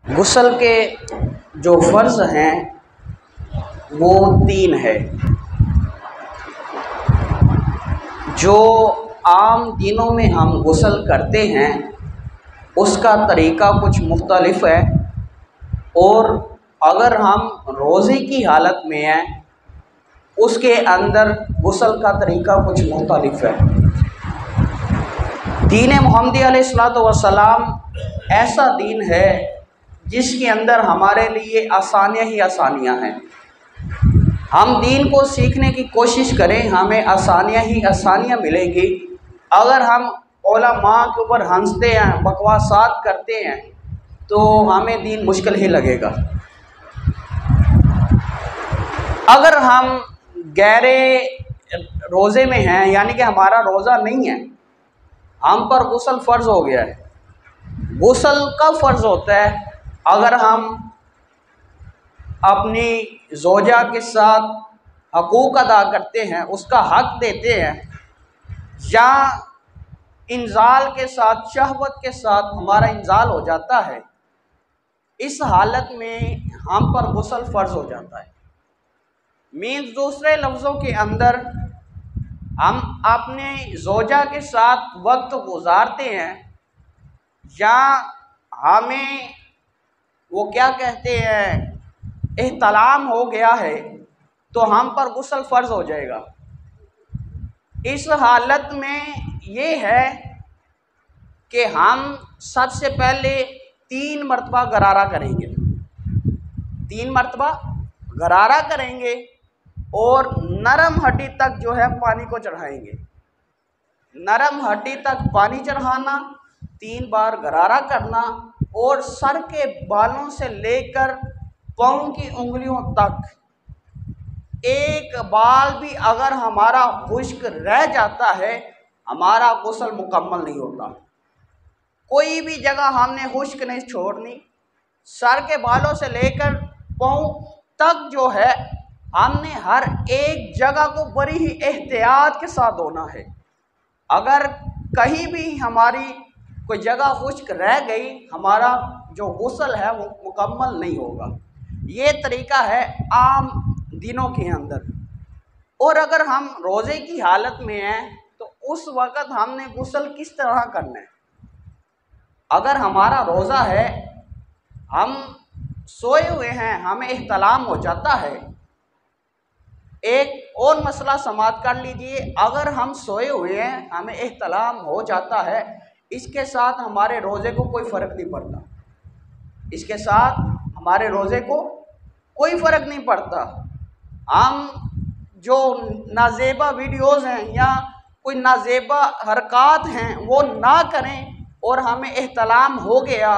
गुस्ल के जो फ़र्ज़ हैं वो 3 है। जो आम दिनों में हम गुस्ल करते हैं उसका तरीक़ा कुछ मुख्तलिफ है, और अगर हम रोज़े की हालत में हैं उसके अंदर गुस्ल का तरीक़ा कुछ मुख्तलिफ है। दीन मोहम्मदी अलैहिस्सलातु वस्सलाम ऐसा दीन है जिसके अंदर हमारे लिए आसानियाँ ही आसानियाँ हैं। हम दीन को सीखने की कोशिश करें, हमें आसानियाँ ही आसानियाँ मिलेंगी। अगर हम उलमा के ऊपर हंसते हैं, बकवासात करते हैं, तो हमें दीन मुश्किल ही लगेगा। अगर हम गैरे रोज़े में हैं, यानी कि हमारा रोज़ा नहीं है, हम पर गुस्ल फ़र्ज़ हो गया है। गुस्ल कब फ़र्ज़ होता है? अगर हम अपनी ज़ौजा के साथ हकूक़ अदा करते हैं, उसका हक़ देते हैं, या इंज़ाल के साथ, शहवत के साथ हमारा इंज़ाल हो जाता है, इस हालत में हम पर गुस्ल फ़र्ज़ हो जाता है। मीन्स दूसरे लफ्ज़ों के अंदर हम अपने ज़ौजा के साथ वक्त गुजारते हैं, या हमें वो क्या कहते हैं, एहतलाम हो गया है, तो हम पर गुस्ल फ़र्ज़ हो जाएगा। इस हालत में ये है कि हम सबसे पहले 3 मरतबा गरारा करेंगे, 3 मरतबा गरारा करेंगे और नरम हड्डी तक जो है पानी को चढ़ाएंगे। नरम हड्डी तक पानी चढ़ाना, 3 बार गरारा करना, और सर के बालों से लेकर पाँव की उंगलियों तक एक बाल भी अगर हमारा खुश्क रह जाता है, हमारा गुस्ल मुकम्मल नहीं होता। कोई भी जगह हमने खुश्क नहीं छोड़नी, सर के बालों से लेकर पाँव तक जो है हमने हर एक जगह को बड़ी ही एहतियात के साथ धोना है। अगर कहीं भी हमारी कोई जगह खुश्क रह गई, हमारा जो गुस्ल है वो मुकम्मल नहीं होगा। ये तरीक़ा है आम दिनों के अंदर। और अगर हम रोज़े की हालत में हैं तो उस वक़्त हमने गुस्ल किस तरह करना है? अगर हमारा रोज़ा है, हम सोए हुए हैं, हमें एहतलाम हो जाता है। एक और मसला समाअत कर लीजिए, अगर हम सोए हुए हैं, हमें एहतलाम हो जाता है, इसके साथ हमारे रोज़े को कोई फ़र्क नहीं पड़ता। इसके साथ हमारे रोज़े को कोई फ़र्क नहीं पड़ता। हम जो नाजेबा वीडियोज़ हैं या कोई नाजेबा हरकत हैं वो ना करें, और हमें एहतलाम हो गया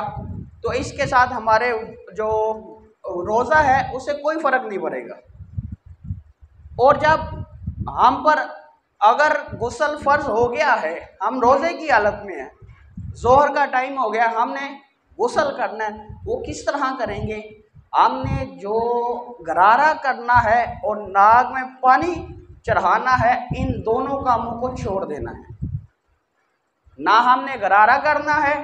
तो इसके साथ हमारे जो रोज़ा है उसे कोई फ़र्क नहीं पड़ेगा। और जब हम पर अगर गुस्ल फ़र्ज़ हो गया है, हम रोज़े की हालत में हैं, ज़ोहर का टाइम हो गया, हमने गुस्ल करना है, वो किस तरह करेंगे? हमने जो गरारा करना है और नाक में पानी चढ़ाना है, इन दोनों कामों को छोड़ देना है। ना हमने गरारा करना है,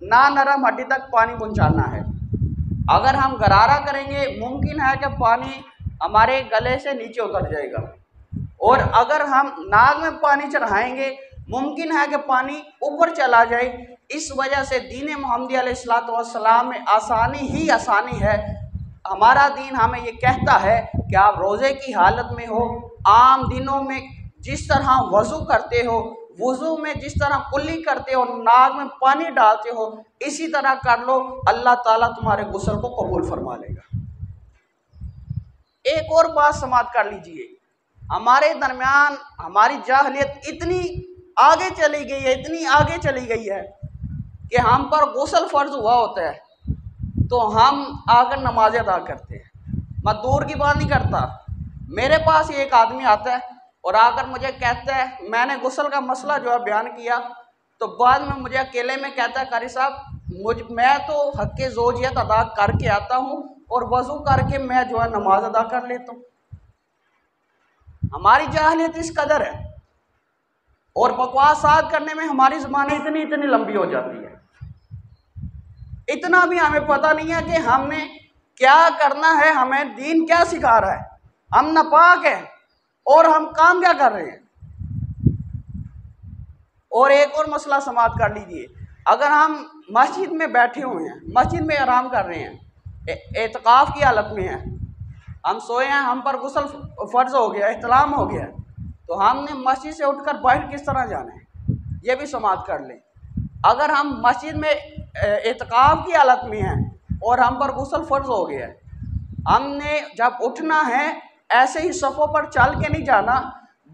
ना नरम हड्डी तक पानी पहुंचाना है। अगर हम गरारा करेंगे, मुमकिन है कि पानी हमारे गले से नीचे उतर जाएगा, और अगर हम नाक में पानी चढ़ाएंगे, मुमकिन है कि पानी ऊपर चला जाए। इस वजह से दीन मोहम्मदी अलैहिस्सलातु वस्सलाम में आसानी ही आसानी है। हमारा दीन हमें ये कहता है कि आप रोज़े की हालत में हो, आम दिनों में जिस तरह वज़ू करते हो, वज़ू में जिस तरह कुल्ली करते हो, नाक में पानी डालते हो, इसी तरह कर लो, अल्लाह ताला तुम्हारे गुस्ल को कबूल फरमा लेगा। एक और बात समाअत कर लीजिए, हमारे दरमियान हमारी जाहलियत इतनी आगे चली गई है, इतनी आगे चली गई है कि हम पर गुस्ल फ़र्ज़ हुआ होता है तो हम आकर नमाज़ अदा करते हैं। मैं दूर की बात नहीं करता, मेरे पास एक आदमी आता है और आकर मुझे कहता है, मैंने गुस्ल का मसला जो है बयान किया, तो बाद में मुझे अकेले में कहता है, कारी साहब मैं तो हक़ ज़ौजियत अदा करके आता हूँ और वज़ू करके मैं जो है नमाज अदा कर लेता हूँ। हमारी जाहलियत इस कदर है, और बकवासात करने में हमारी ज़बानें इतनी इतनी लंबी हो जाती है। इतना भी हमें पता नहीं है कि हमने क्या करना है, हमें दीन क्या सिखा रहा है। हम नापाक हैं और हम काम क्या कर रहे हैं। और एक और मसला समाप्त कर लीजिए, अगर हम मस्जिद में बैठे हुए हैं, मस्जिद में आराम कर रहे हैं, एतकाफ़ की हालत में हैं, हम सोए हैं, हम पर गुस्ल फ़र्ज हो गया, एहतलाम हो गया, तो हमने मस्जिद से उठकर बाहर किस तरह जाना है, ये भी समाप्त कर लें। अगर हम मस्जिद में एतकाफ़ की हालत में हैं और हम पर गुस्ल फ़र्ज हो गया है, हमने जब उठना है ऐसे ही सफ़ों पर चल के नहीं जाना,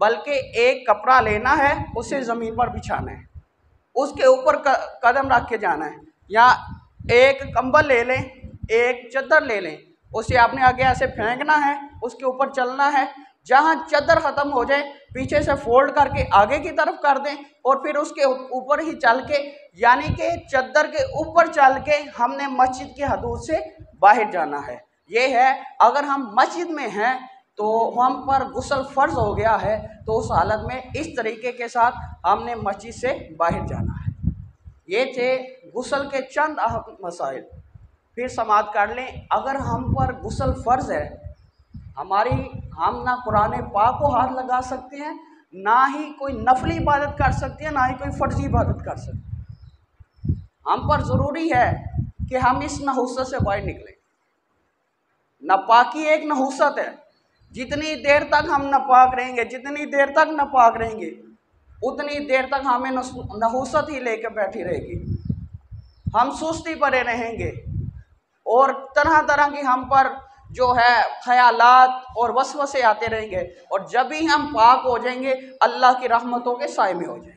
बल्कि एक कपड़ा लेना है, उसे ज़मीन पर बिछाना है, उसके ऊपर कदम रख के जाना है, या एक कंबल ले लें, एक चादर ले लें, उसे आपने आगे ऐसे फेंकना है, उसके ऊपर चलना है, जहाँ चादर ख़त्म हो जाए पीछे से फोल्ड करके आगे की तरफ कर दें और फिर उसके ऊपर ही चल के, यानी कि चादर के ऊपर चल के हमने मस्जिद की हदूद से बाहर जाना है। ये है, अगर हम मस्जिद में हैं तो हम पर गुस्ल फ़र्ज हो गया है, तो उस हालत में इस तरीके के साथ हमने मस्जिद से बाहर जाना है। ये थे गुस्ल के चंद अहम मसाइल। फिर समाप्त कर लें, अगर हम पर गुस्ल फ़र्ज है, हम ना कुरान पाक को हाथ लगा सकते हैं, ना ही कोई नफली इबादत कर सकते हैं, ना ही कोई फ़र्जी इबादत कर सकते हैं। हम पर ज़रूरी है कि हम इस नहुसत से बाहर निकलें। नापाकी एक नहुसत है, जितनी देर तक हम नापाक रहेंगे, जितनी देर तक नापाक रहेंगे, उतनी देर तक हमें नहुसत ही लेकर बैठी रहेगी। हम सुस्ती परे रहेंगे और तरह तरह की हम पर जो है ख्यालात और वसवसे आते रहेंगे, और जब भी हम पाक हो जाएंगे अल्लाह की रहमतों के साए में हो जाएंगे।